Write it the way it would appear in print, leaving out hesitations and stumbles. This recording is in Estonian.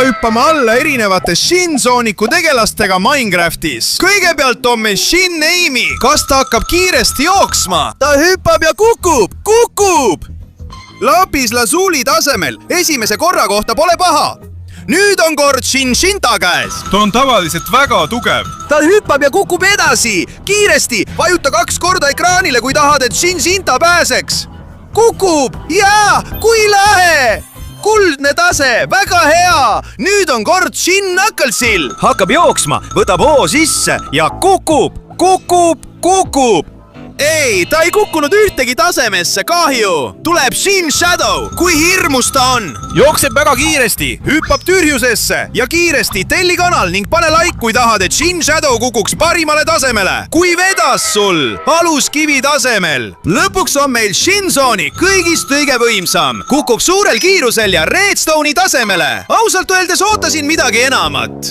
hüppame alla erinevate Shin-sooniku tegelastega Minecraftis. Kõigepealt on meil Shin Amy. Kas ta hakkab kiiresti jooksma? Ta hüppab ja kukub! Lapis Lazuli tasemel. Esimese korra kohta pole paha. Nüüd on kord Shin-Shinta käes. Ta on tavaliselt väga tugev. Ta hüppab ja kukub edasi. Kiiresti, vajuta 2 korda ekraanile, kui tahad, et Shin-Shinta pääseks. Kukub! Jaa, kui lahe! Kuldne tase, väga hea! Nüüd on kord Shin Knucklesil. Hakkab jooksma, võtab hoo sisse ja kukub! Ei, ta ei kukkunud ühtegi tasemesse, kahju. Tuleb Shin Shadow. Kui hirmus ta on? Jookseb väga kiiresti, hüppab türjusesse ja kiiresti telli kanal ning pane like, kui tahad, et Shin Shadow kukuks parimale tasemele. Kui vedas sul? Aluskivi tasemel. Lõpuks on meil Shin-Sonic, kõigist kõige võimsam. Kukub suurel kiirusel ja Redstone'i tasemele. Ausalt öeldes ootasin midagi enamat.